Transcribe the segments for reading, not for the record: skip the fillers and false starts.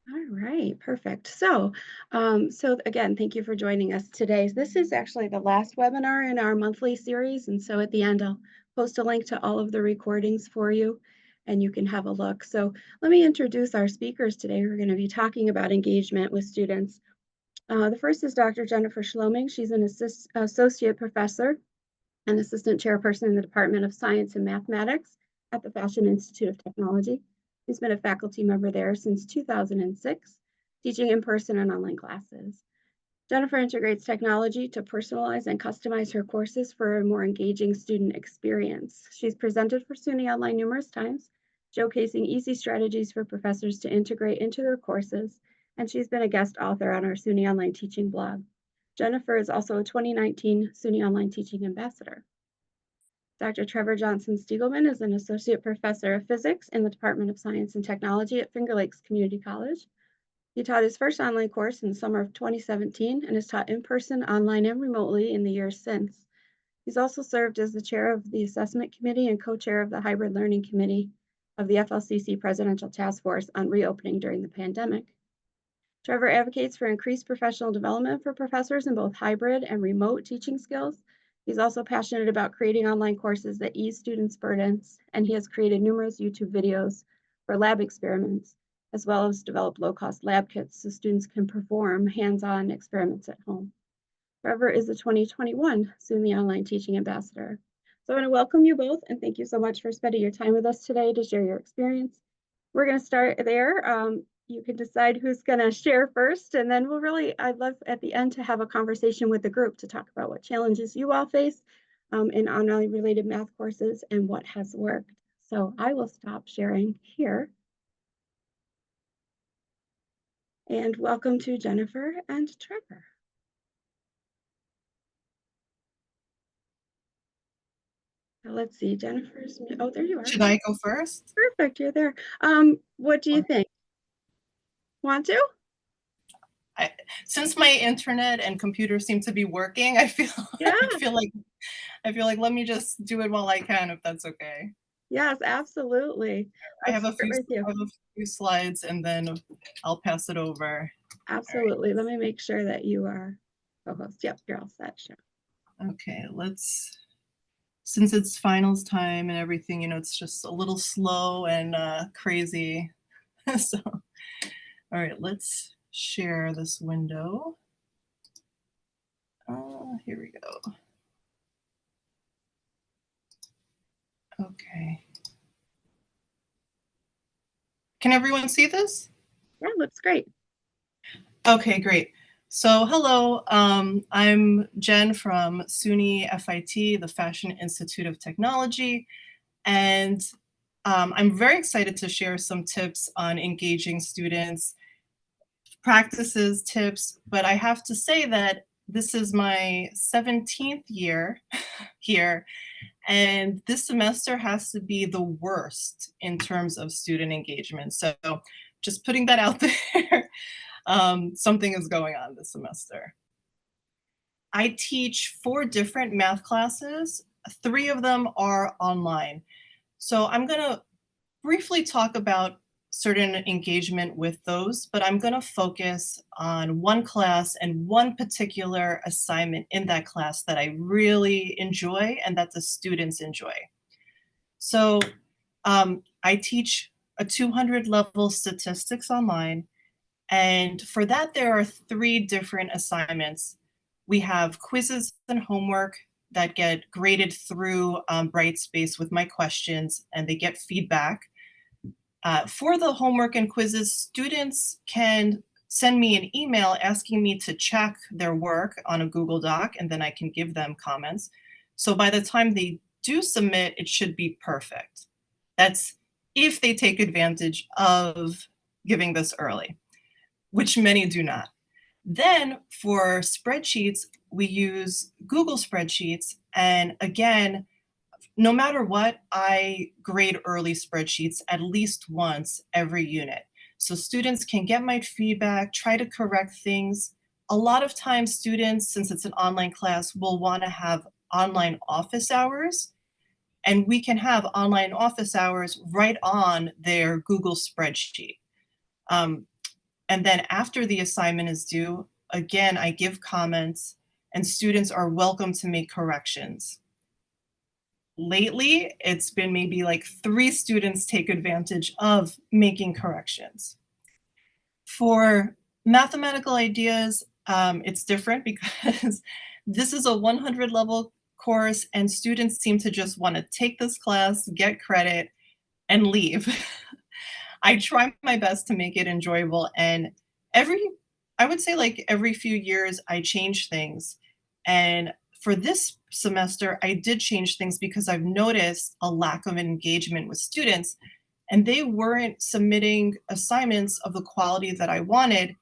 All right, perfect. So again, thank you for joining us today. This is actually the last webinar in our monthly series, and so at the end, I'll post a link to all of the recordings for you, and you can have a look. So let me introduce our speakers today. We're going to be talking about engagement with students. The first is Dr. Jennifer Shloming. She's an associate professor and assistant chairperson in the Department of Science and Mathematics at the Fashion Institute of Technology. She's been a faculty member there since 2006, teaching in person and online classes. Jennifer integrates technology to personalize and customize her courses for a more engaging student experience. She's presented for SUNY Online numerous times, showcasing easy strategies for professors to integrate into their courses, and she's been a guest author on our SUNY Online Teaching blog. Jennifer is also a 2019 SUNY Online Teaching Ambassador. Dr. Trevor Johnson-Speigelman is an associate professor of physics in the Department of Science and Technology at Finger Lakes Community College. He taught his first online course in the summer of 2017 and has taught in person, online, and remotely in the years since. He's also served as the chair of the assessment committee and co-chair of the hybrid learning committee of the FLCC Presidential Task Force on reopening during the pandemic. Trevor advocates for increased professional development for professors in both hybrid and remote teaching skills. He's also passionate about creating online courses that ease students' burdens, and he has created numerous YouTube videos for lab experiments, as well as develop low-cost lab kits so students can perform hands-on experiments at home. Trevor is the 2021 SUNY Online Teaching Ambassador. So I want to welcome you both, and thank you so much for spending your time with us today to share your experience. We're going to start there. You can decide who's going to share first, and then I'd love at the end to have a conversation with the group to talk about what challenges you all face in online related math courses and what has worked. So I will stop sharing here. And welcome to Jennifer and Trevor. So let's see, Jennifer's, oh, there you are. Should I go first? Perfect, you're there. What do you think? Want to? Since my internet and computer seem to be working, I feel like let me just do it while I can, if that's okay. Yes, absolutely. I have a few slides, and then I'll pass it over. Absolutely. Right. Let me make sure that you are co-host. Yep, you're all set. Sure. Okay, since it's finals time and everything, it's just a little slow and crazy. So, all right, let's share this window. Here we go. Okay. Can everyone see this? Yeah, looks great. Okay, great. So hello, I'm Jen from SUNY FIT, the Fashion Institute of Technology, and I'm very excited to share some tips on engaging students, practices, tips, but I have to say that this is my 17th year here, and this semester has to be the worst in terms of student engagement. So just putting that out there. Something is going on this semester. I teach 4 different math classes. 3 of them are online. So I'm going to briefly talk about certain engagement with those, but I'm going to focus on one class and one particular assignment in that class that I really enjoy and that the students enjoy. So I teach a 200 level statistics online. And for that, there are 3 different assignments. We have quizzes and homework that get graded through Brightspace with my questions, and they get feedback. For the homework and quizzes, students can send me an email asking me to check their work on a Google Doc, and then I can give them comments. So by the time they do submit, it should be perfect. That's if they take advantage of giving this early, which many do not. Then for spreadsheets, we use Google Spreadsheets. And again, no matter what, I grade early spreadsheets at least once every unit. So students can get my feedback, try to correct things. A lot of times students, since it's an online class, will want to have online office hours. And we can have online office hours right on their Google spreadsheet. And then after the assignment is due, again, I give comments and students are welcome to make corrections. Lately, it's been maybe like 3 students take advantage of making corrections. For mathematical ideas, it's different because this is a 100 level course and students seem to just want to take this class, get credit, and leave. I try my best to make it enjoyable, and I would say like every few years I change things. And for this semester, I did change things because I've noticed a lack of engagement with students, and they weren't submitting assignments of the quality that I wanted,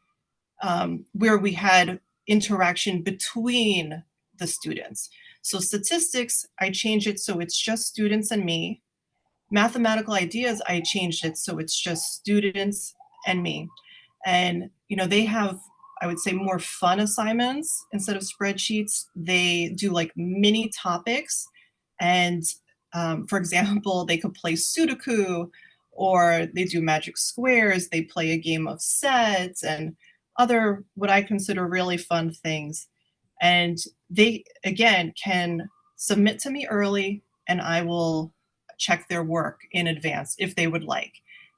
where we had interaction between the students. So statistics, I changed it so it's just students and me. Mathematical ideas, I changed it so it's just students and me. And they have, I would say, more fun assignments instead of spreadsheets. They do like mini topics, and for example, they could play Sudoku, or they do magic squares. They play a game of sets and other what I consider really fun things. And they again can submit to me early, and I will check their work in advance if they would like.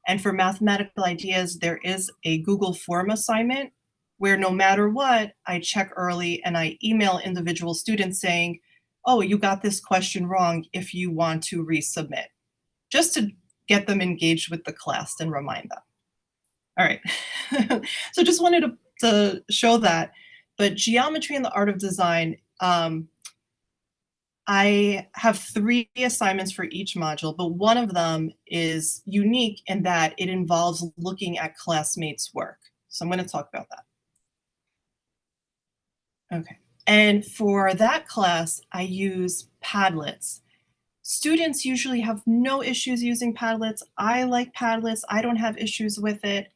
And for mathematical ideas, there is a Google form assignment where no matter what, I check early and I email individual students saying, oh, you got this question wrong if you want to resubmit, just to get them engaged with the class and remind them. All right, so just wanted to show that. But geometry and the art of design, I have 3 assignments for each module, but one of them is unique in that it involves looking at classmates' work. So I'm going to talk about that. Okay. And for that class, I use Padlets. Students usually have no issues using Padlets. I like Padlets. I don't have issues with it.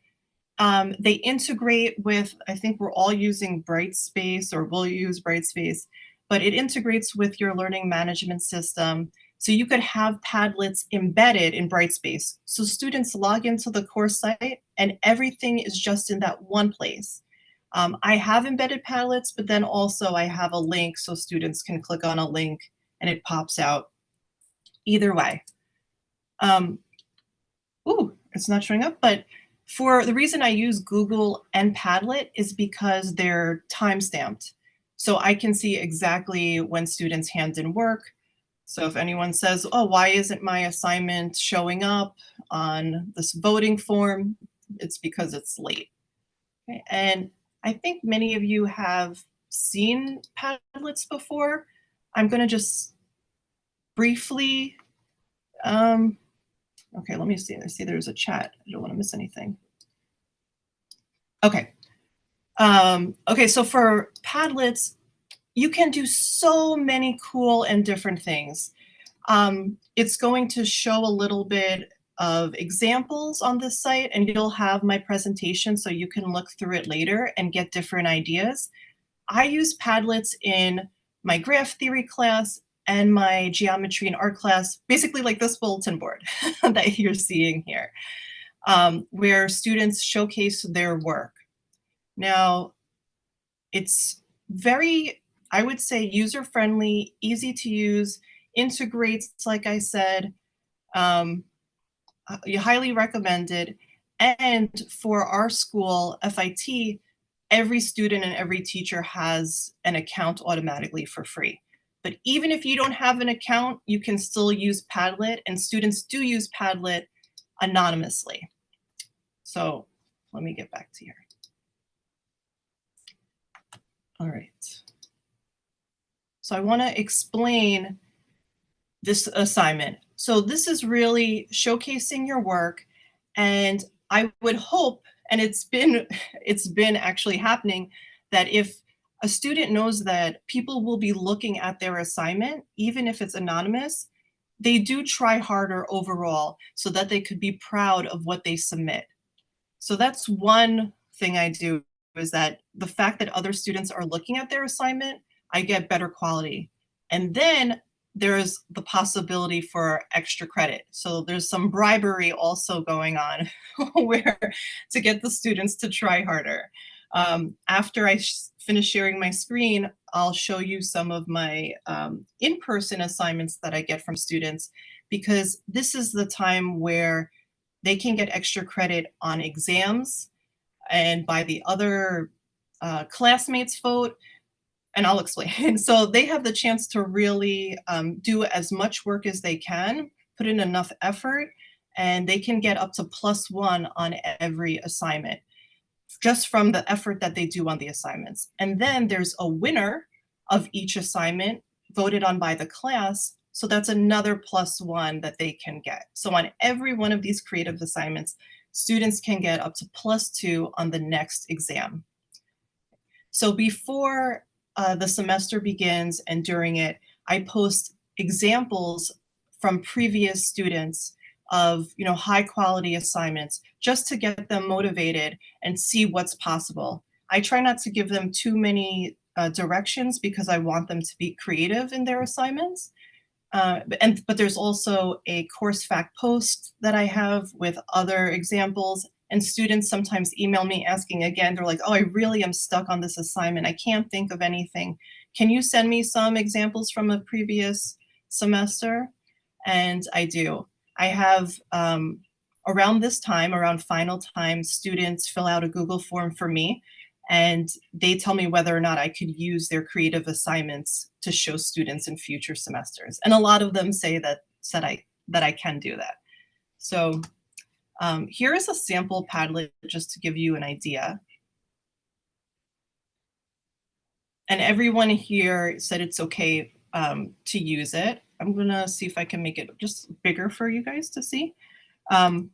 They integrate with, I think we're all using Brightspace, or we'll use Brightspace, but it integrates with your learning management system. So you could have Padlets embedded in Brightspace. So students log into the course site and everything is just in that one place. I have embedded Padlets, but then also I have a link so students can click on a link and it pops out. Either way. It's not showing up, but for the reason I use Google and Padlet is because they're time-stamped. So I can see exactly when students hand in work. So if anyone says, oh, why isn't my assignment showing up on this voting form? It's because it's late. Okay. And I think many of you have seen Padlets before. I'm going to just briefly, okay, let me see. I see there's a chat. I don't want to miss anything. Okay. Okay, so for Padlets, you can do so many cool and different things. It's going to show a little bit of examples on this site, and you'll have my presentation so you can look through it later and get different ideas. I use Padlets in my graph theory class and my geometry and art class, basically like this bulletin board that you're seeing here, where students showcase their work. Now, it's very, I would say, user-friendly, easy to use, integrates, like I said, you highly recommended. And for our school, FIT, every student and every teacher has an account automatically for free. But even if you don't have an account, you can still use Padlet, and students do use Padlet anonymously. So let me get back to here. All right. So I want to explain this assignment. So this is really showcasing your work, and I would hope, and it's been actually happening, that if a student knows that people will be looking at their assignment, even if it's anonymous, they do try harder overall so that they could be proud of what they submit. So that's one thing I do, is that the fact that other students are looking at their assignment, I get better quality. And then there's the possibility for extra credit. So there's some bribery also going on where to get the students to try harder. After I finish sharing my screen, I'll show you some of my in-person assignments that I get from students, because this is the time where they can get extra credit on exams and by the other classmates vote, and I'll explain. So they have the chance to really do as much work as they can, put in enough effort, and they can get up to +1 on every assignment, just from the effort that they do on the assignments. And then there's a winner of each assignment voted on by the class. So that's another +1 that they can get. So on every one of these creative assignments, students can get up to +2 on the next exam. So before the semester begins and during it, I post examples from previous students of high quality assignments, just to get them motivated and see what's possible. I try not to give them too many directions, because I want them to be creative in their assignments. But there's also a course fact post that I have with other examples, and students sometimes email me asking again. They're like, oh, I really am stuck on this assignment. I can't think of anything. Can you send me some examples from a previous semester? And I do. I have, around this time, around final time, students fill out a Google form for me, and they tell me whether or not I could use their creative assignments to show students in future semesters. And a lot of them say that I can do that. So here is a sample Padlet, just to give you an idea. And everyone here said it's okay to use it. I'm gonna see if I can make it just bigger for you guys to see. Let's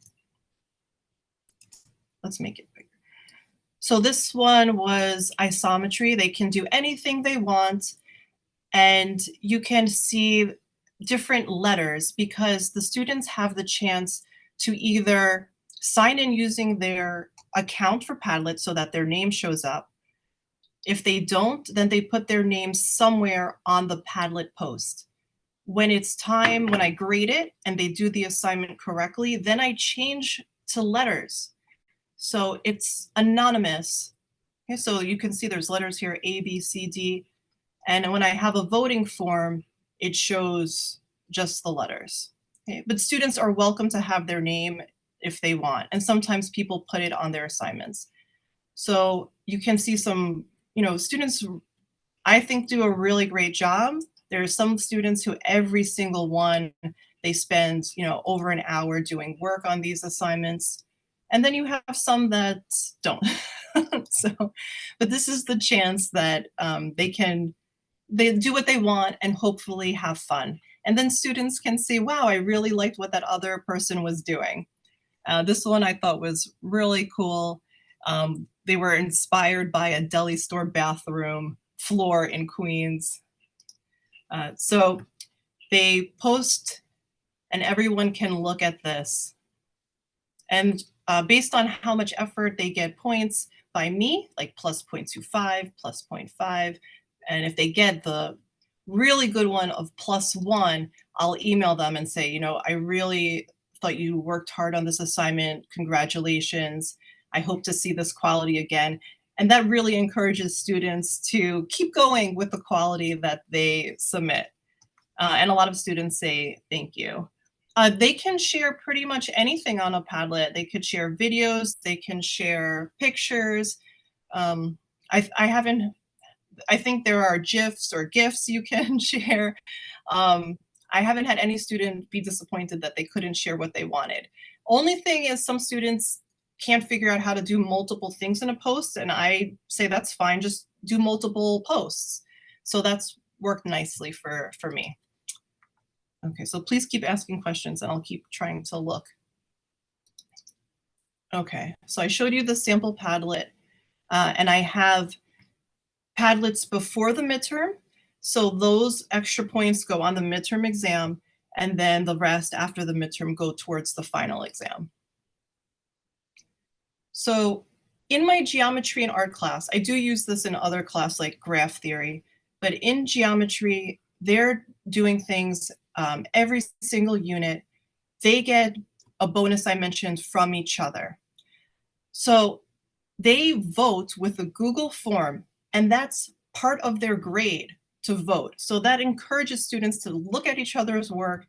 make it bigger. So this one was isometry. They can do anything they want, and you can see different letters, because the students have the chance to either sign in using their account for Padlet so that their name shows up. If they don't, then they put their name somewhere on the Padlet post. When it's time, when I grade it and they do the assignment correctly, then I change to letters. So it's anonymous. Okay, so you can see there's letters here, A, B, C, D. And when I have a voting form, it shows just the letters. Okay, but students are welcome to have their name if they want. And sometimes people put it on their assignments. So you can see some, students, I think, do a really great job. There are some students who every single one, they spend, over an hour doing work on these assignments. And then you have some that don't. But this is the chance that they do what they want and hopefully have fun. And then students can see, wow, I really liked what that other person was doing. This one I thought was really cool. They were inspired by a deli store bathroom floor in Queens. So they post, and everyone can look at this. And based on how much effort, they get points by me, like plus 0.25, plus 0.5. And if they get the really good one of +1, I'll email them and say, I really thought you worked hard on this assignment. Congratulations. I hope to see this quality again. And that really encourages students to keep going with the quality that they submit. And a lot of students say, thank you. They can share pretty much anything on a Padlet. They could share videos, they can share pictures. I think there are GIFs or GIFs you can share. I haven't had any student be disappointed that they couldn't share what they wanted. Only thing is, some students can't figure out how to do multiple things in a post, and I say that's fine, just do multiple posts. So that's worked nicely for me. Okay, so please keep asking questions and I'll keep trying to look. Okay, so I showed you the sample Padlet, and I have Padlets before the midterm. So those extra points go on the midterm exam, and then the rest after the midterm go towards the final exam. So in my geometry and art class, I do use this in other class like graph theory, but in geometry, they're doing things every single unit. They get a bonus I mentioned from each other. So they vote with a Google form, and that's part of their grade to vote. So that encourages students to look at each other's work,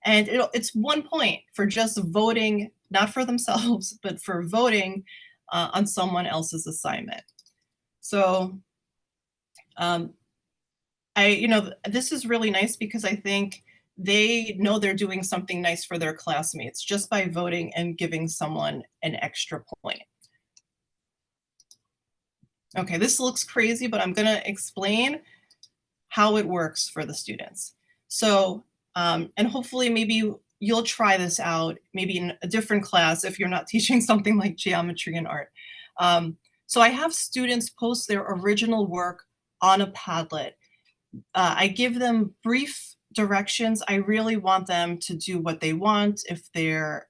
and it's 1 point for just voting, not for themselves, but for voting on someone else's assignment. So this is really nice because I think they know they're doing something nice for their classmates just by voting and giving someone an extra point. Okay, this looks crazy, but I'm gonna explain how it works for the students. So, and hopefully maybe you'll try this out, maybe in a different class if you're not teaching something like geometry and art. So I have students post their original work on a Padlet. I give them brief directions. I really want them to do what they want. If they're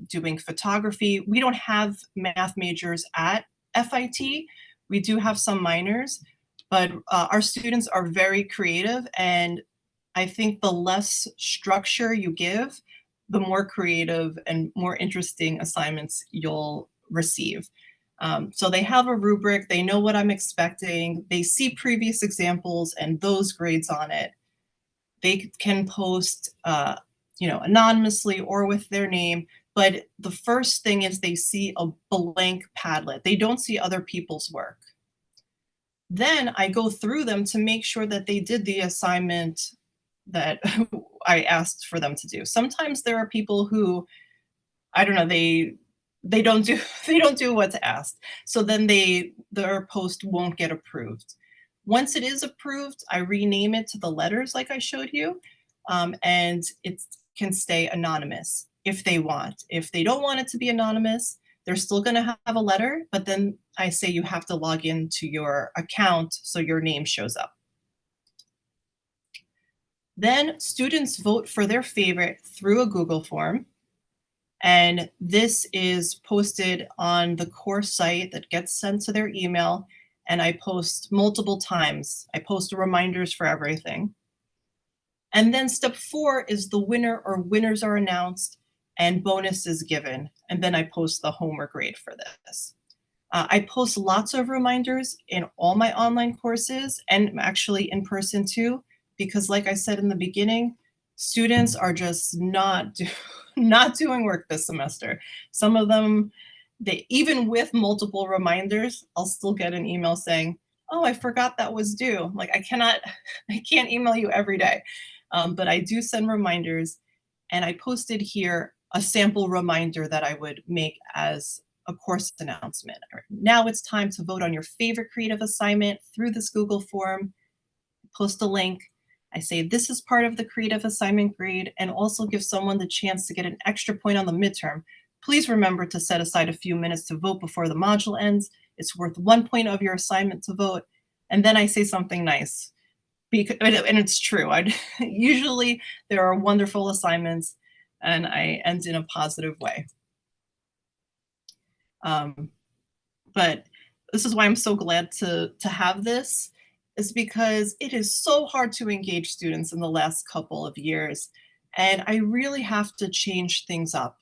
doing photography, we don't have math majors at FIT. We do have some minors, but our students are very creative, and I think the less structure you give, the more creative and more interesting assignments you'll receive. So they have a rubric, they know what I'm expecting, they see previous examples and those grades on it. They can post anonymously or with their name, but the first thing is they see a blank Padlet. They don't see other people's work. Then I go through them to make sure that they did the assignment that I asked for them to do. Sometimes there are people who, I don't know, they don't do what's asked. So then their post won't get approved. Once it is approved, I rename it to the letters like I showed you, and it can stay anonymous if they want. If they don't want it to be anonymous, they're still going to have a letter, but then I say you have to log into your account so your name shows up. Then students vote for their favorite through a Google form. And this is posted on the course site that gets sent to their email. And I post multiple times. I post reminders for everything. And then step 4 is the winner or winners are announced and bonus is given. And then I post the homework grade for this. I post lots of reminders in all my online courses and actually in person too, because like I said in the beginning, students are just not doing work this semester. Some of them, even with multiple reminders, I'll still get an email saying, oh, I forgot that was due. Like I can't email you every day, but I do send reminders, and I posted here a sample reminder that I would make as a course announcement. Now it's time to vote on your favorite creative assignment through this Google form. Post a link. I say this is part of the creative assignment grade, and also give someone the chance to get an extra point on the midterm. Please remember to set aside a few minutes to vote before the module ends. It's worth 1 point of your assignment to vote. And then I say something nice, and it's true. Usually there are wonderful assignments, and I end in a positive way. But this is why I'm so glad to have this, is because it is so hard to engage students in the last couple of years, and I really have to change things up.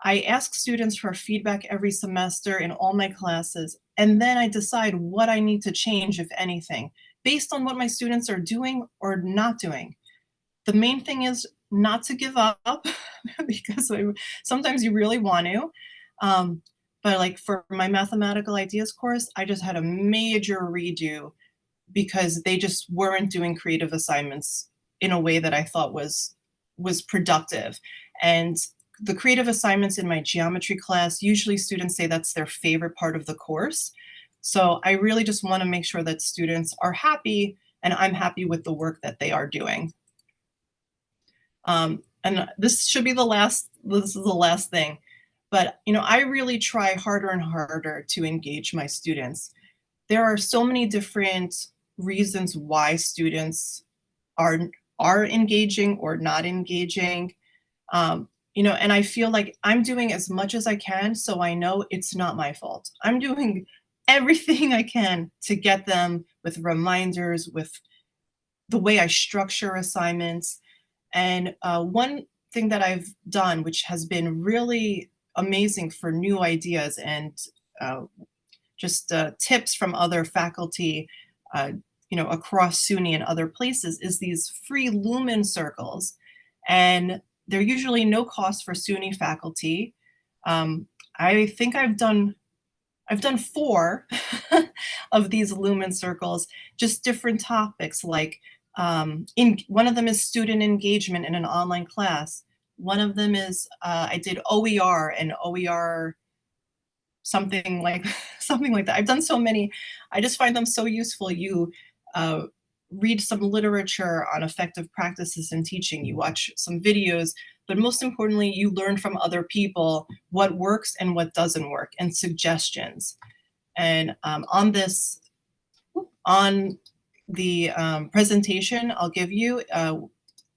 I ask students for feedback every semester in all my classes, and then I decide what I need to change, if anything, based on what my students are doing or not doing. The main thing is not to give up because sometimes you really want to. But like for my mathematical ideas course, I just had a major redo because they just weren't doing creative assignments in a way that I thought was productive. And the creative assignments in my geometry class, usually students say that's their favorite part of the course. So I really just want to make sure that students are happy and I'm happy with the work that they are doing. And this should be this is the last thing. But I really try harder and harder to engage my students. There are so many different reasons why students are engaging or not engaging. And I feel like I'm doing as much as I can, so I know it's not my fault. I'm doing everything I can to get them with reminders, with the way I structure assignments. And one thing that I've done, which has been really amazing for new ideas and just tips from other faculty, across SUNY and other places, is these free Lumen circles. And they're usually no cost for SUNY faculty. I think I've done 4 of these Lumen circles, just different topics, like one of them is student engagement in an online class. One of them is I did OER and OER something like that. I've done so many. I just find them so useful. You read some literature on effective practices in teaching. You watch some videos, but most importantly, you learn from other people what works and what doesn't work, and suggestions. And on the presentation I'll give you,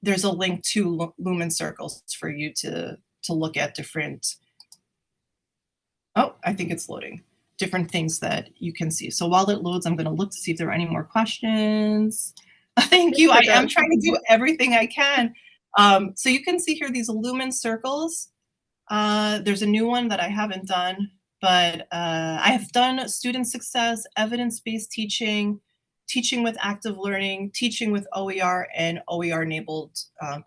there's a link to Lumen circles for you to look at different. Oh, I think it's loading. Different things that you can see. So while it loads, I'm going to look to see if there are any more questions. Thank you. I am trying to do everything I can. So you can see here these Lumen circles. There's a new one that I haven't done, but I have done student success, evidence-based teaching, teaching with active learning, teaching with OER, and OER-enabled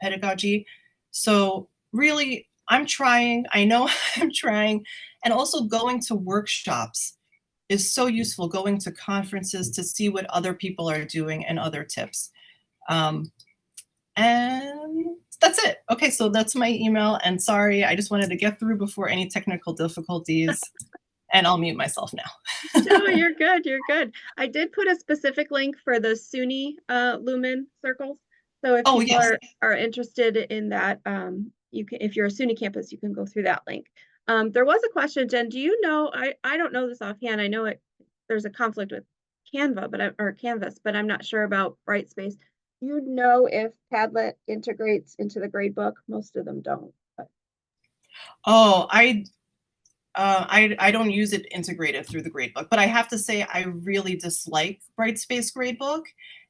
pedagogy. So really, I'm trying. I know I'm trying. And also going to workshops is so useful, going to conferences to see what other people are doing and other tips. And that's it. Okay, so that's my email. And sorry, I just wanted to get through before any technical difficulties. And I'll mute myself now. No, you're good. You're good. I did put a specific link for the SUNY Lumen circles. So if people are interested in that, you can, if you're a SUNY campus, you can go through that link. There was a question, Jen, do you know, I don't know this offhand. I know there's a conflict with Canva, or Canvas, but I'm not sure about Brightspace. Do you know if Padlet integrates into the gradebook? Most of them don't. But. Oh, I don't use it integrated through the gradebook, but I have to say I really dislike Brightspace gradebook,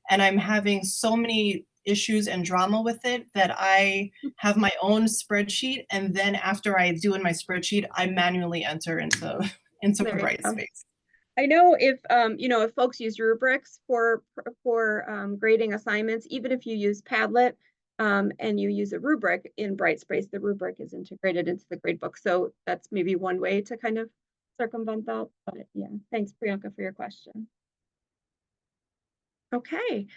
and I'm having so many issues and drama with it that I have my own spreadsheet, and then after I do in my spreadsheet, I manually enter into Brightspace. I know if if folks use rubrics for grading assignments, even if you use Padlet and you use a rubric in Brightspace, the rubric is integrated into the gradebook. So that's maybe one way to kind of circumvent that. But yeah, thanks, Priyanka, for your question. Okay,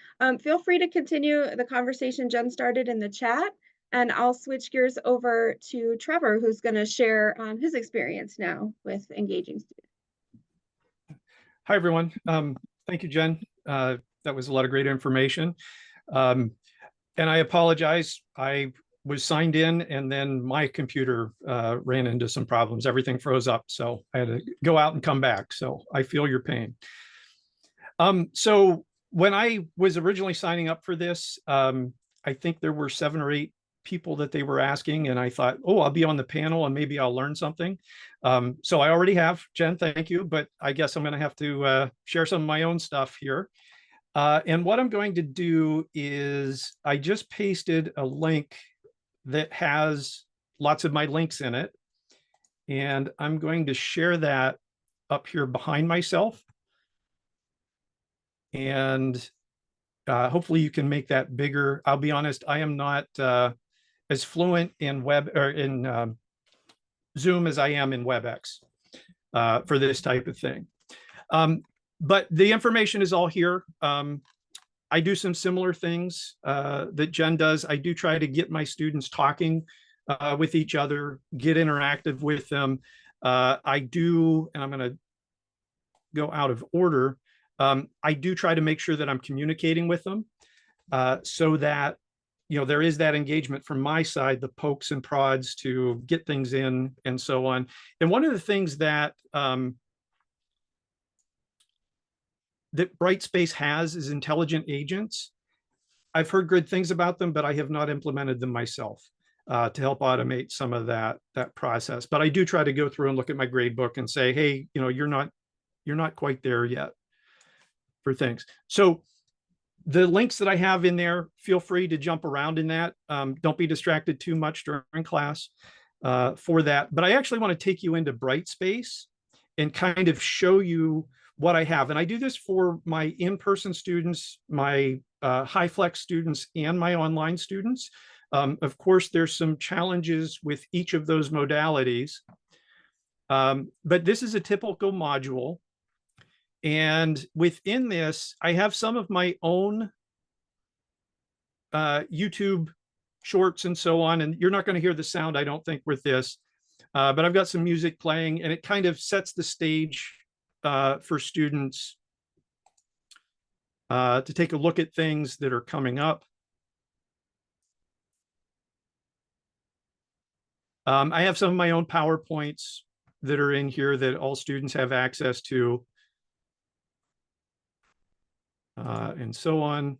feel free to continue the conversation Jen started in the chat, and I'll switch gears over to Trevor, who's going to share his experience now with engaging students. Hi, everyone. Thank you, Jen. That was a lot of great information. And I apologize. I was signed in and then my computer ran into some problems. Everything froze up. So I had to go out and come back. So I feel your pain. So when I was originally signing up for this, I think there were 7 or 8 people that they were asking. And I thought, oh, I'll be on the panel and maybe I'll learn something. So I already have, Jen, thank you. But I guess I'm going to have to share some of my own stuff here. And what I'm going to do is I just pasted a link that has lots of my links in it. And I'm going to share that up here behind myself. And hopefully you can make that bigger. I'll be honest, I am not as fluent in web or in Zoom as I am in WebEx for this type of thing. But the information is all here. I do some similar things that Jen does. I do try to get my students talking with each other, get interactive with them. I do, and I'm going to go out of order. I do try to make sure that I'm communicating with them so that, there is that engagement from my side, the pokes and prods to get things in and so on. And one of the things that that Brightspace has is intelligent agents. I've heard good things about them, but I have not implemented them myself to help automate some of that process. But I do try to go through and look at my grade book and say, hey, you're not quite there yet for things. So The links that I have in there, feel free to jump around in that. Don't be distracted too much during class for that. But I actually want to take you into Brightspace and kind of show you what I have. And I do this for my in-person students, my HighFlex students, and my online students. Of course, there's some challenges with each of those modalities. But this is a typical module. And within this, I have some of my own YouTube shorts and so on. And you're not going to hear the sound, I don't think, with this. But I've got some music playing, and it kind of sets the stage for students to take a look at things that are coming up. I have some of my own PowerPoints that are in here that all students have access to. And so on.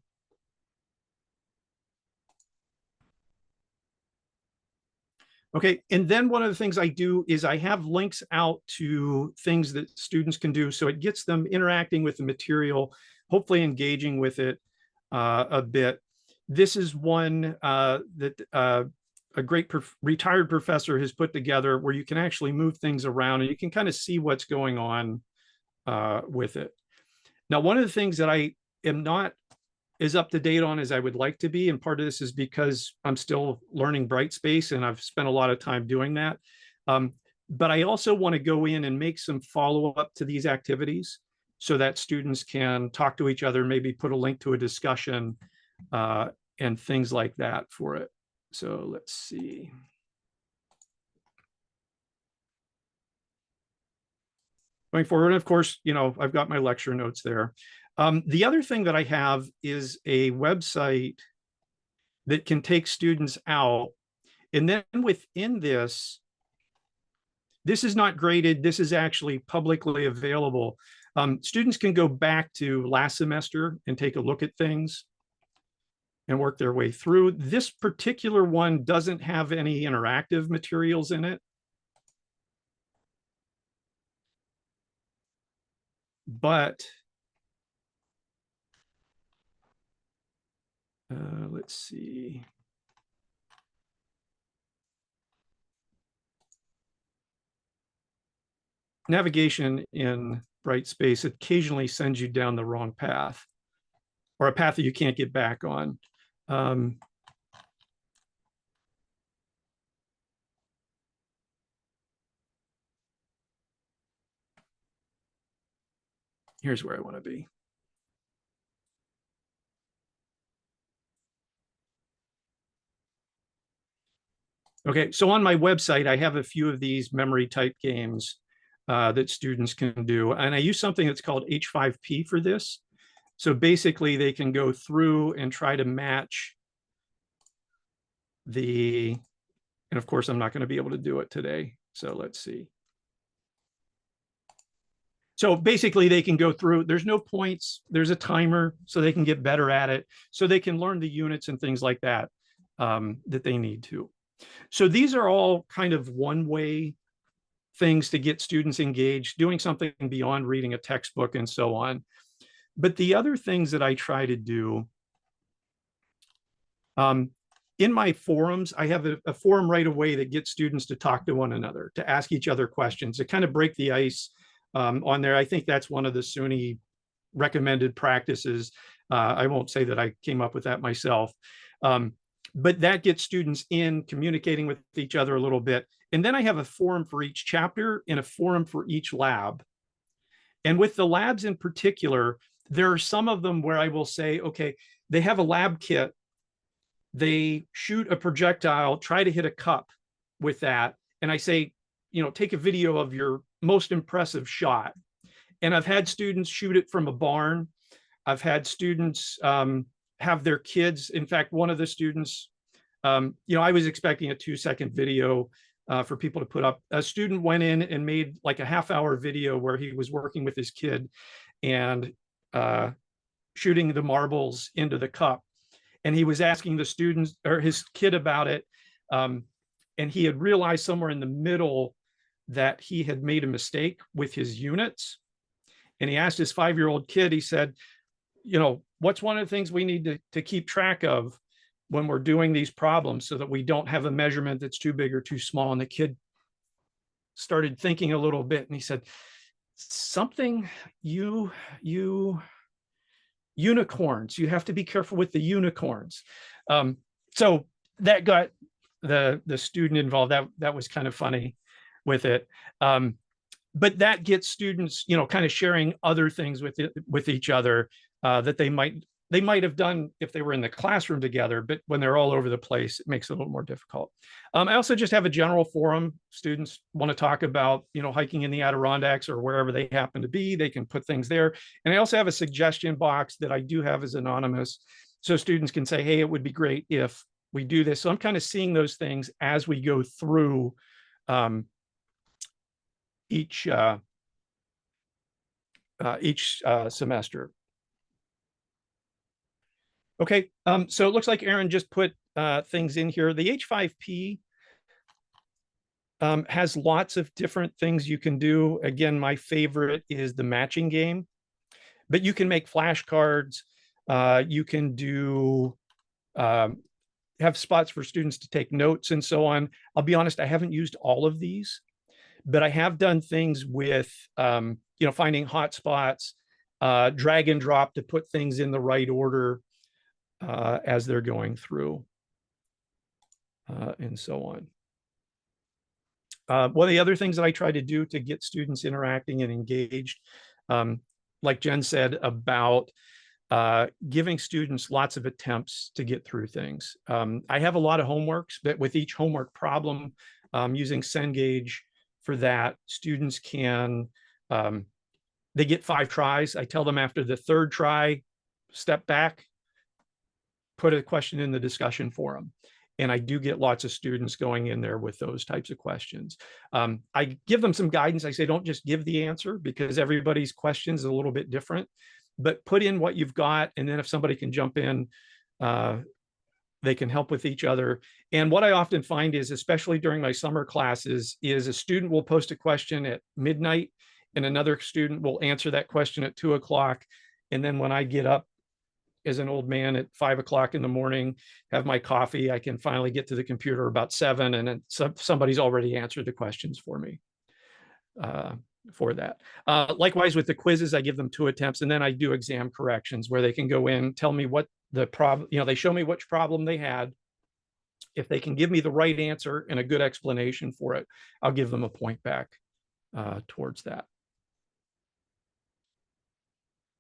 Okay, and then one of the things I do is I have links out to things that students can do, so it gets them interacting with the material, hopefully engaging with it a bit. This is one that a great retired professor has put together where you can actually move things around and you can kind of see what's going on with it. Now, one of the things that I am not as up to date on as I would like to be, and part of this is because I'm still learning Brightspace and I've spent a lot of time doing that. But I also want to go in and make some follow-up to these activities so that students can talk to each other, maybe put a link to a discussion and things like that for it. So let's see. Going forward, and of course, you know, I've got my lecture notes there. The other thing that I have is a website that can take students out. And then within this, this is not graded. This is actually publicly available. Students can go back to last semester and take a look at things and work their way through. This particular one doesn't have any interactive materials in it. But let's see. Navigation in Brightspace occasionally sends you down the wrong path or a path that you can't get back on. Here's where I want to be. Okay, so on my website, I have a few of these memory type games that students can do. And I use something that's called H5P for this. So basically they can go through and try to match the, and of course, I'm not going to be able to do it today. So let's see. So basically they can go through, there's no points, there's a timer so they can get better at it. So they can learn the units and things like that that they need to. So these are all kind of one-way things to get students engaged, doing something beyond reading a textbook and so on. But the other things that I try to do, in my forums, I have a forum right away that gets students to talk to one another, to ask each other questions, to kind of break the ice on there. I think that's one of the SUNY recommended practices. I won't say that I came up with that myself. But that gets students in communicating with each other a little bit. And then I have a forum for each chapter and a forum for each lab. And with the labs in particular, there are some of them where I will say, okay, they have a lab kit. They shoot a projectile, try to hit a cup with that. And I say, you know, take a video of your most impressive shot. And I've had students shoot it from a barn. I've had students have their kids. In fact, one of the students, you know, I was expecting a 2-second video for people to put up. A student went in and made like a half-hour video where he was working with his kid and shooting the marbles into the cup. And he was asking the students or his kid about it. And he had realized somewhere in the middle that he had made a mistake with his units. And he asked his 5-year-old kid, he said, what's one of the things we need to keep track of when we're doing these problems so that we don't have a measurement that's too big or too small? And the kid started thinking a little bit, and he said, something unicorns. You have to be careful with the unicorns. So that got the student involved. That was kind of funny with it. But that gets students, kind of sharing other things with each other that they might have done if they were in the classroom together, but when they're all over the place, it makes it a little more difficult. I also just have a general forum. Students want to talk about, hiking in the Adirondacks or wherever they happen to be, they can put things there. And I also have a suggestion box that I do have as anonymous. So students can say, hey, it would be great if we do this. So I'm kind of seeing those things as we go through each semester. Okay, so it looks like Aaron just put things in here. The H5P has lots of different things you can do. Again, my favorite is the matching game, but you can make flashcards. You can do have spots for students to take notes and so on. I'll be honest, I haven't used all of these, but I have done things with finding hotspots, drag and drop to put things in the right order as they're going through, and so on. One of the other things that I try to do to get students interacting and engaged, like Jen said about giving students lots of attempts to get through things. I have a lot of homeworks, but with each homework problem, using Cengage for that, students can, they get 5 tries. I tell them after the 3rd try, step back, put a question in the discussion forum. And I do get lots of students going in there with those types of questions. I give them some guidance. I say, don't just give the answer because everybody's question is a little bit different, but put in what you've got. And then if somebody can jump in, they can help with each other. And what I often find is, especially during my summer classes, is a student will post a question at midnight and another student will answer that question at 2 o'clock. And then when I get up as an old man at 5 o'clock in the morning, have my coffee, I can finally get to the computer about 7, and then somebody's already answered the questions for me for that. Likewise with the quizzes, I give them 2 attempts, and then I do exam corrections where they can go in, tell me what the problem, they show me which problem they had. If they can give me the right answer and a good explanation for it, I'll give them a point back towards that.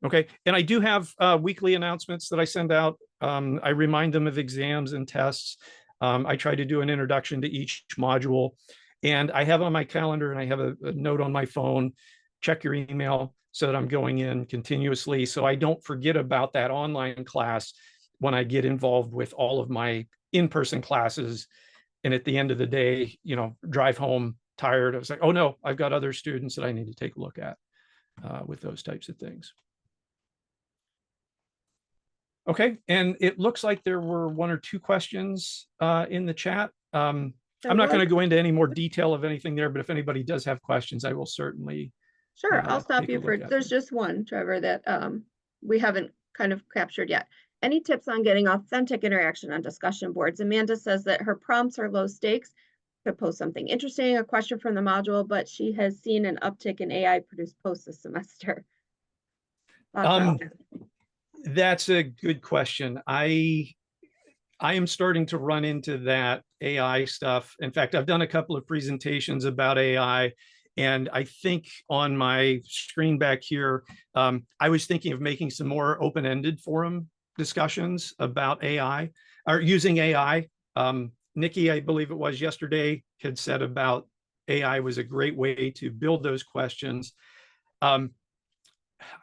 Okay, and I do have weekly announcements that I send out. I remind them of exams and tests. I try to do an introduction to each module, and I have on my calendar and I have a note on my phone, check your email, so that I'm going in continuously so I don't forget about that online class when I get involved with all of my in-person classes. And at the end of the day, drive home tired. I was like, oh no, I've got other students that I need to take a look at with those types of things. Okay, and it looks like there were 1 or 2 questions in the chat. I'm not going to go into any more detail of anything there, but if anybody does have questions, I will certainly. Sure, I'll stop you for, there's just one, Trevor, that we haven't kind of captured yet. Any tips on getting authentic interaction on discussion boards? Amanda says that her prompts are low stakes, could post something interesting, a question from the module, but she has seen an uptick in AI produced posts this semester. That's a good question. I am starting to run into that AI stuff. In fact, I've done a couple of presentations about AI, and I think on my screen back here, I was thinking of making some more open-ended forum discussions about AI or using AI. Nikki, I believe it was yesterday, had said about AI was a great way to build those questions. I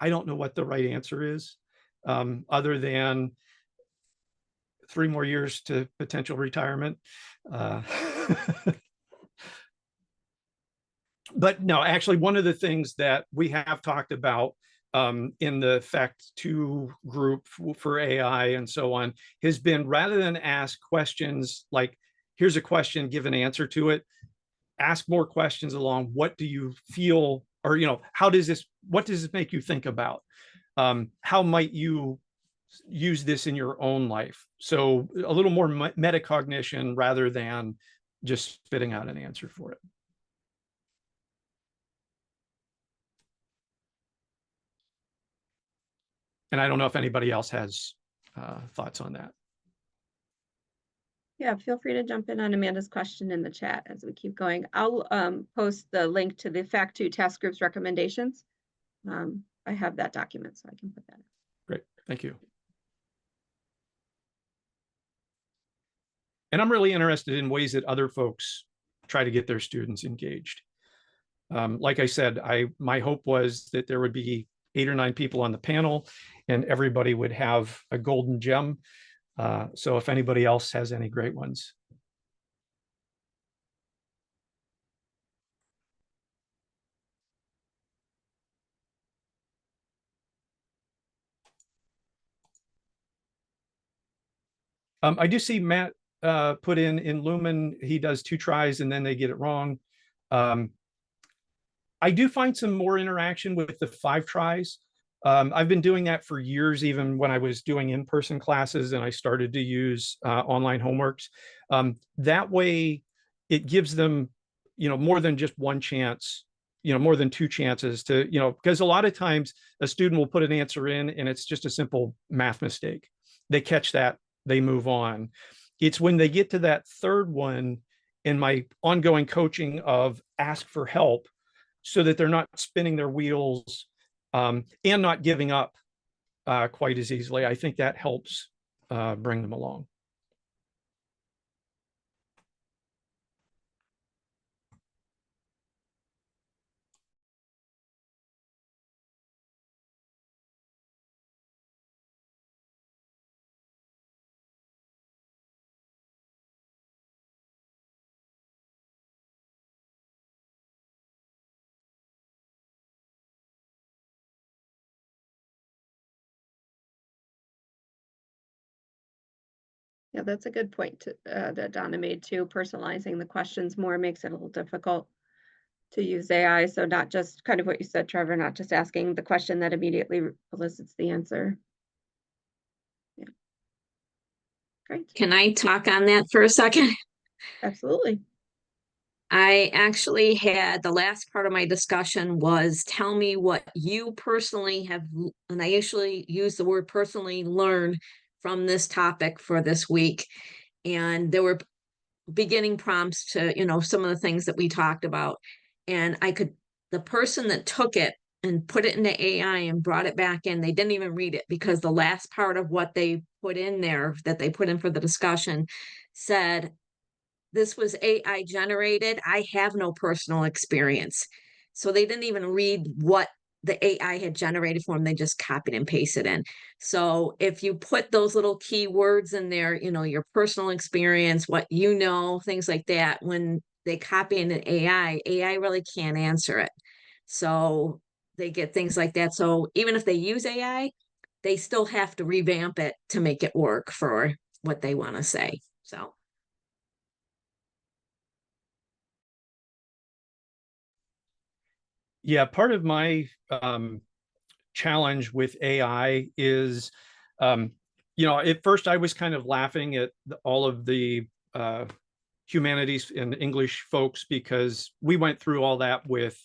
don't know what the right answer is, other than 3 more years to potential retirement. But no, actually, one of the things that we have talked about in the Fact 2 group for AI and so on has been, rather than ask questions like, here's a question, give an answer to it, ask more questions along, what do you feel, or, what does this make you think about? how might you use this in your own life? So a little more metacognition rather than just spitting out an answer for it. And I don't know if anybody else has thoughts on that. Yeah, feel free to jump in on Amanda's question in the chat as we keep going. I'll post the link to the Fact 2 task group's recommendations. I have that document, so I can put that in. Great, thank you. And I'm really interested in ways that other folks try to get their students engaged. Like I said, my hope was that there would be 8 or 9 people on the panel and everybody would have a golden gem. So if anybody else has any great ones. I do see Matt put in Lumen, he does 2 tries and then they get it wrong. I do find some more interaction with the 5 tries. I've been doing that for years, even when I was doing in-person classes and I started to use online homeworks. That way it gives them, more than just one chance, more than 2 chances to, because a lot of times a student will put an answer in and it's just a simple math mistake. They catch that, they move on. It's when they get to that 3rd one in my ongoing coaching of ask for help so that they're not spinning their wheels and not giving up quite as easily. I think that helps bring them along. Yeah, that's a good point that Donna made too. Personalizing the questions more makes it a little difficult to use AI. So not just kind of what you said, Trevor, not just asking the question that immediately elicits the answer. Yeah. Great. Can I talk on that for a second? Absolutely. I actually had the last part of my discussion was tell me what you personally have, and I usually use the word personally, learn from this topic for this week. And there were beginning prompts to, some of the things that we talked about. And the person that took it and put it into AI and brought it back in, they didn't even read it because the last part of what they put in there that they put in for the discussion said, this was AI generated. I have no personal experience. So they didn't even read what the AI had generated for them. They just copied and pasted in. So if you put those little key words in there, your personal experience, what things like that, when they copy in an AI really can't answer it. So they get things like that. So even if they use AI, they still have to revamp it to make it work for what they want to say. So. Yeah, part of my challenge with AI is, at first I was kind of laughing at all of the humanities and English folks because we went through all that with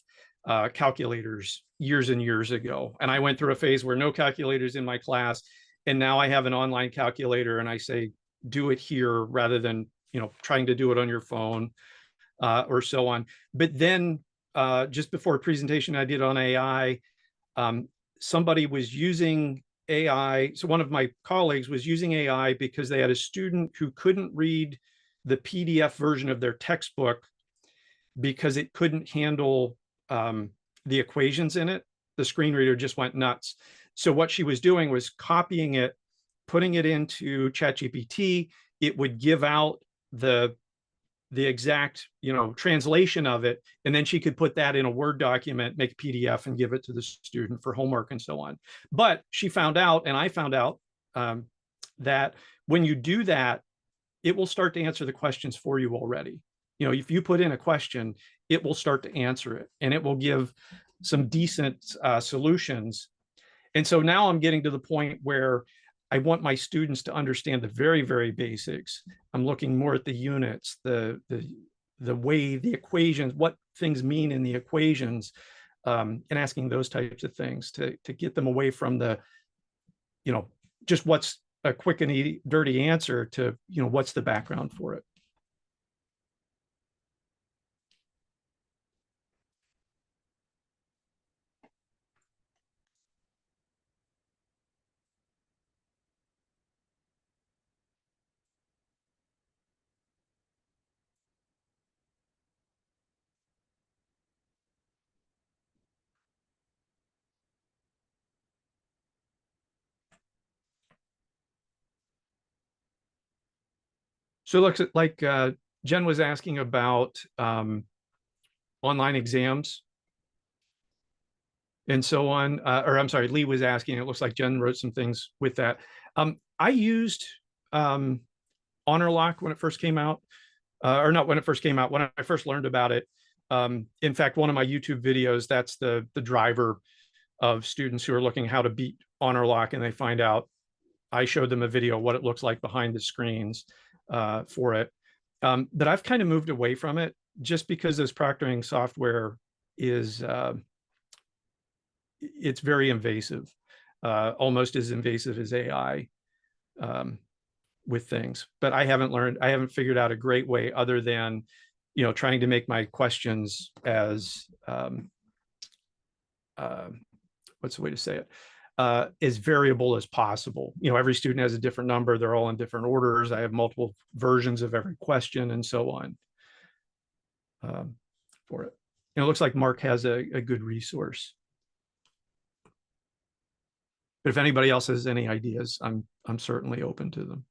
calculators years and years ago. And I went through a phase where no calculators in my class. And now I have an online calculator and I say, do it here rather than, trying to do it on your phone or so on. But then just before a presentation I did on AI, somebody was using AI. So one of my colleagues was using AI because they had a student who couldn't read the PDF version of their textbook because it couldn't handle the equations in it. The screen reader just went nuts. So what she was doing was copying it, putting it into ChatGPT. It would give out the exact, translation of it. And then she could put that in a Word document, make a PDF and give it to the student for homework and so on. But she found out, and I found out that when you do that, it will start to answer the questions for you already. If you put in a question, it will start to answer it and it will give some decent solutions. And so now I'm getting to the point where I want my students to understand the very, very basics. I'm looking more at the units, the way the equations, what things mean in the equations, and asking those types of things to get them away from the, just what's a quick and easy, dirty answer to, what's the background for it. So it looks like Jen was asking about online exams and so on, or I'm sorry, Lee was asking, it looks like Jen wrote some things with that. I used HonorLock when it first came out, or not when it first came out, when I first learned about it. In fact, one of my YouTube videos, that's the driver of students who are looking how to beat HonorLock, and they find out, I showed them a video of what it looks like behind the screens for it. But I've kind of moved away from it just because this proctoring software is, it's very invasive, almost as invasive as AI with things. But I haven't figured out a great way other than, trying to make my questions as, what's the way to say it? As variable as possible. Every student has a different number. They're all in different orders. I have multiple versions of every question and so on for it. It looks like Mark has a good resource. But if anybody else has any ideas, I'm certainly open to them.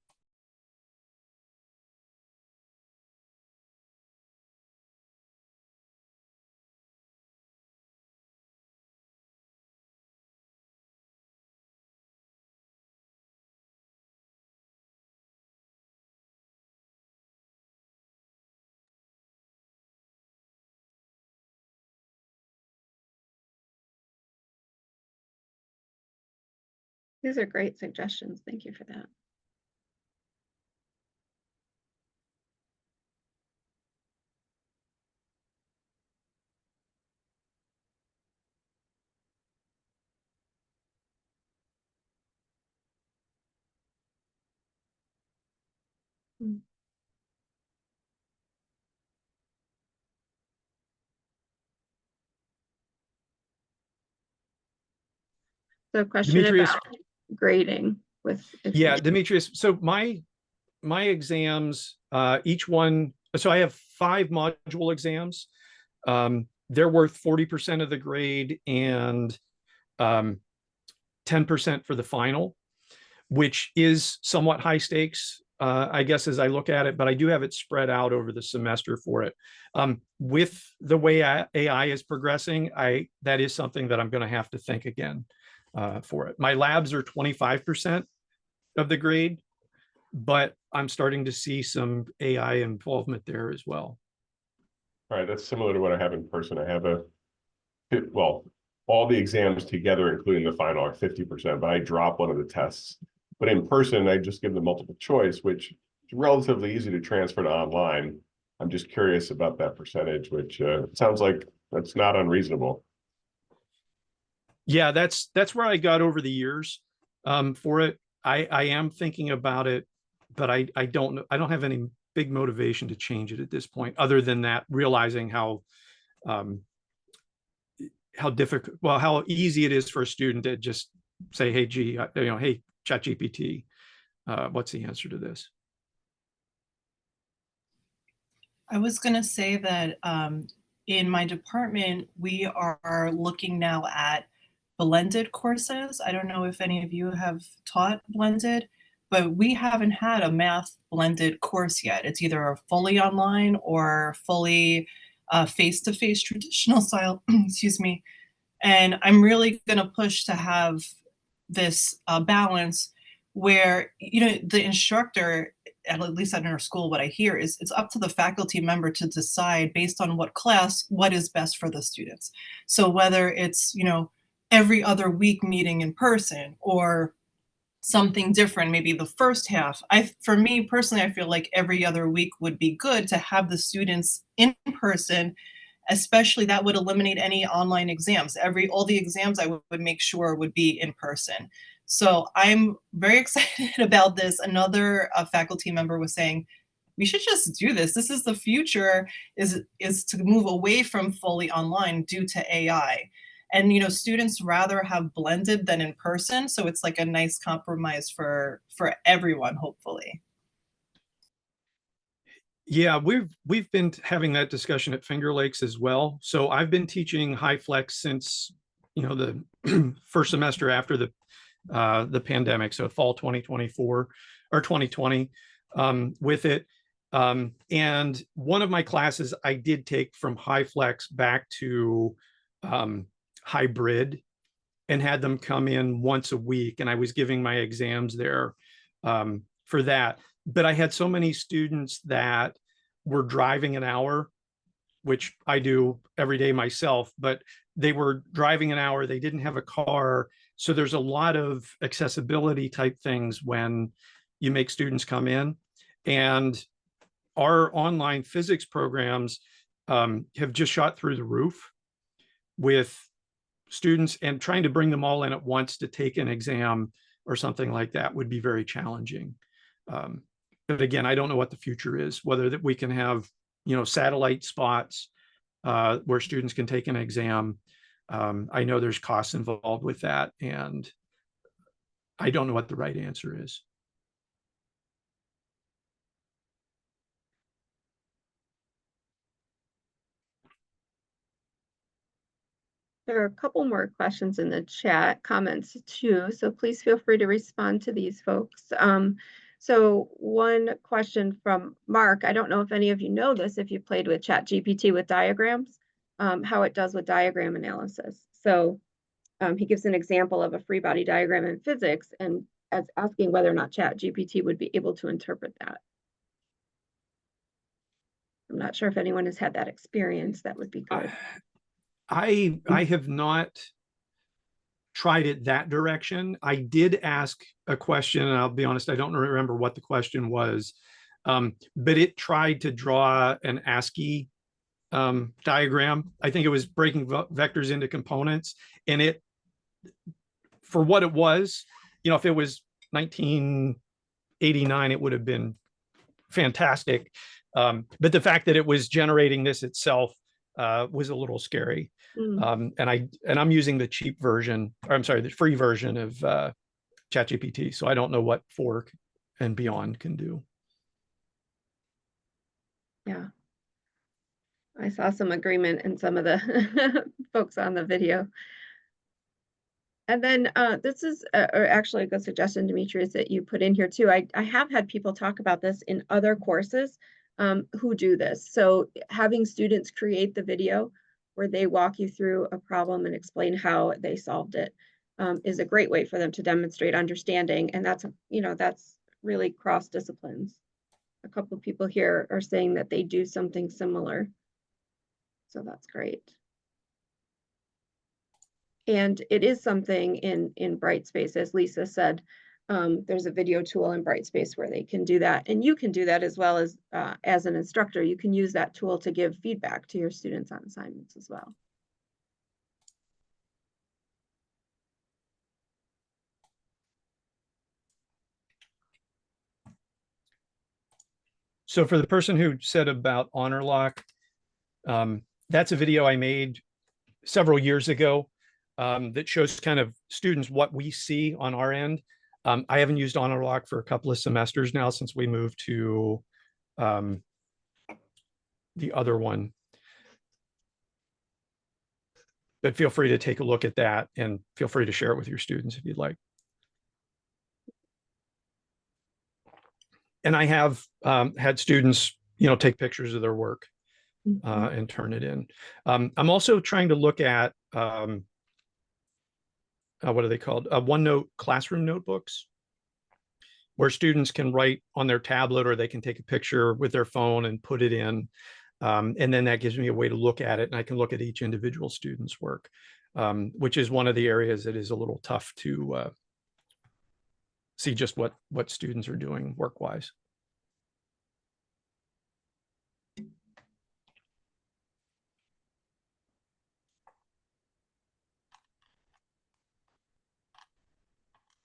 These are great suggestions. Thank you for that. So question Demetrius, about grading with. Yeah, Demetrius. So my exams, each one, so I have 5 module exams. They're worth 40% of the grade and 10% for the final, which is somewhat high stakes, I guess, as I look at it, but I do have it spread out over the semester for it. With the way AI is progressing, that is something that I'm going to have to think again for it. My labs are 25% of the grade, but I'm starting to see some AI involvement there as well. All right, that's similar to what I have in person. I have all the exams together, including the final, are 50%, but I drop one of the tests. But in person, I just give them multiple choice, which is relatively easy to transfer to online. I'm just curious about that percentage, which sounds like that's not unreasonable. Yeah, that's where I got over the years for it. I am thinking about it, but I don't have any big motivation to change it at this point, other than that, realizing how difficult, how easy it is for a student to just say, hey, hey, ChatGPT, what's the answer to this? I was going to say that in my department, we are looking now at blended courses. I don't know if any of you have taught blended, but we haven't had a math blended course yet. It's either a fully online or fully face-to-face traditional style, excuse me. And I'm really going to push to have this balance where, the instructor, at least at our school, what I hear is it's up to the faculty member to decide based on what class, what is best for the students. So whether it's, every other week meeting in person, or something different, maybe the first half. For me personally, I feel like every other week would be good to have the students in person, especially that would eliminate any online exams. All the exams I would make sure would be in person. So I'm very excited about this. Another faculty member was saying, we should just do this. This is the future, is to move away from fully online due to AI. And, students rather have blended than in person. So it's like a nice compromise for everyone, hopefully. Yeah, we've been having that discussion at Finger Lakes as well. So I've been teaching HighFlex since, the first semester after the pandemic, so fall 2024 or 2020 with it. And one of my classes I did take from HighFlex back to hybrid and had them come in once a week, and I was giving my exams there for that. But I had so many students that were driving an hour, which I do every day myself, but they were driving an hour, they didn't have a car. So there's a lot of accessibility type things when you make students come in. And our online physics programs have just shot through the roof with students, and trying to bring them all in at once to take an exam or something like that would be very challenging. But again, I don't know what the future is, whether that we can have, satellite spots where students can take an exam. I know there's costs involved with that, and I don't know what the right answer is. There are a couple more questions in the chat, comments too, so please feel free to respond to these folks. So one question from Mark, I don't know if any of you know this, if you played with ChatGPT with diagrams, how it does with diagram analysis. So he gives an example of a free body diagram in physics, and as asking whether or not ChatGPT would be able to interpret that. I'm not sure if anyone has had that experience. That would be good. I have not tried it that direction. I did ask a question, and I'll be honest, I don't remember what the question was, but it tried to draw an ASCII diagram. I think it was breaking vectors into components, and it, for what it was, if it was 1989, it would have been fantastic. But the fact that it was generating this itself was a little scary. And I'm using the cheap version, or I'm sorry, the free version of ChatGPT. So I don't know what 4 and beyond can do. Yeah. I saw some agreement in some of the folks on the video. And then this is, or actually a good suggestion, Demetrius, that you put in here too. I have had people talk about this in other courses who do this. So having students create the video where they walk you through a problem and explain how they solved it is a great way for them to demonstrate understanding. And that's, that's really cross disciplines. A couple of people here are saying that they do something similar. So that's great. And it is something in Brightspace, as Lisa said, there's a video tool in Brightspace where they can do that. And you can do that as well as an instructor. You can use that tool to give feedback to your students on assignments as well. So for the person who said about Honor Lock, that's a video I made several years ago that shows kind of students what we see on our end. I haven't used Honor Lock for a couple of semesters now since we moved to the other one. But feel free to take a look at that, and feel free to share it with your students if you'd like. And I have had students, take pictures of their work and turn it in. I'm also trying to look at what are they called? OneNote classroom notebooks, where students can write on their tablet, or they can take a picture with their phone and put it in. And then that gives me a way to look at it, and I can look at each individual student's work. which is one of the areas that is a little tough to see just what students are doing work-wise.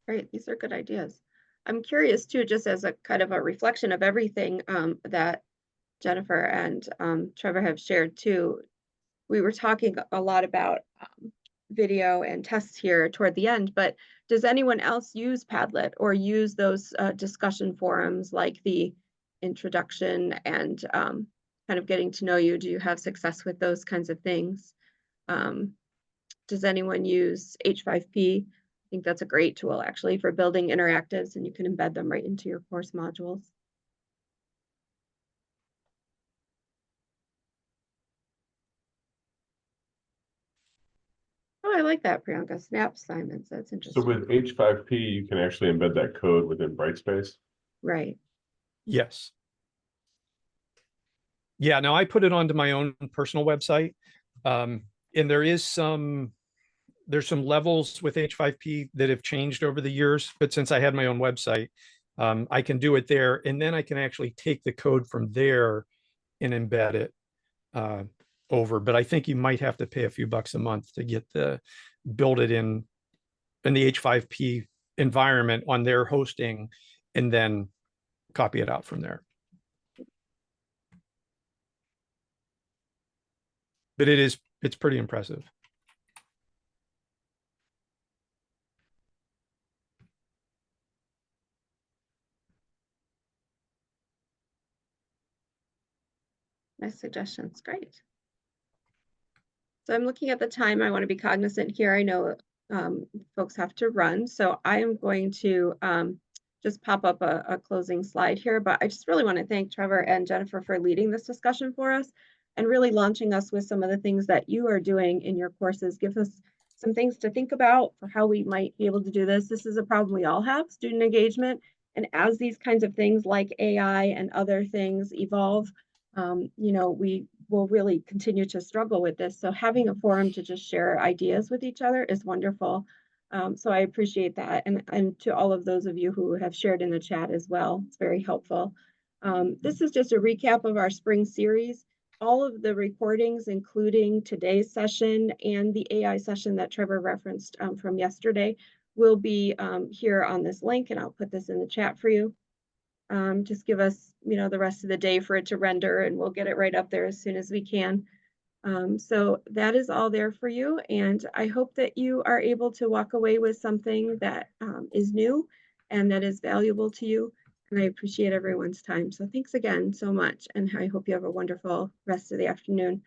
Great, these are good ideas. I'm curious too, just as a kind of a reflection of everything that Jennifer and Trevor have shared too. We were talking a lot about video and tests here toward the end, but does anyone else use Padlet or use those discussion forums like the introduction and kind of getting to know you? Do you have success with those kinds of things? Does anyone use H5P? I think that's a great tool actually for building interactives, and you can embed them right into your course modules. Oh, I like that, Priyanka. Snap assignments. That's So interesting. with H5P, you can actually embed that code within Brightspace. Right. Yes. Yeah, now I put it onto my own personal website. And there's some levels with H5P that have changed over the years, but since I had my own website, I can do it there, and then I can actually take the code from there and embed it over. But I think you might have to pay a few bucks a month to build it in the H5P environment on their hosting, and then copy it out from there. But it's pretty impressive. Nice suggestions. Great. So I'm looking at the time. I want to be cognizant here. I know folks have to run, so I am going to just pop up a closing slide here, but I just really want to thank Trevor and Jennifer for leading this discussion for us and really launching us with some of the things that you are doing in your courses. Give us some things to think about for how we might be able to do this. This is a problem we all have, student engagement. And as these kinds of things like AI and other things evolve, we will really continue to struggle with this. So having a forum to just share ideas with each other is wonderful. So I appreciate that. And to all of those of you who have shared in the chat as well, it's very helpful. This is just a recap of our spring series. All of the recordings, including today's session and the AI session that Trevor referenced from yesterday, will be here on this link, and I'll put this in the chat for you. Just give us, the rest of the day for it to render, and we'll get it right up there as soon as we can. So that is all there for you, and I hope that you are able to walk away with something that is new and that is valuable to you. And I appreciate everyone's time. So thanks again so much, and I hope you have a wonderful rest of the afternoon.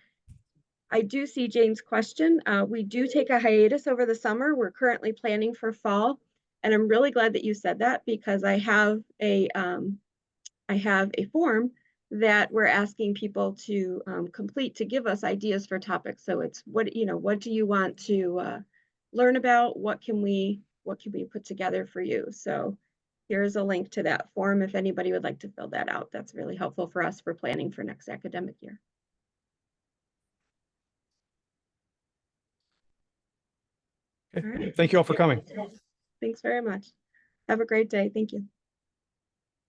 I do see Jane's question. We do take a hiatus over the summer. We're currently planning for fall. And I'm really glad that you said that, because I have a form that we're asking people to complete to give us ideas for topics. So it's what do you want to learn about? What can we put together for you? So here's a link to that form if anybody would like to fill that out. That's really helpful for us for planning for next academic year. Okay. Right. Thank you all for coming. Thanks very much. Have a great day. Thank you.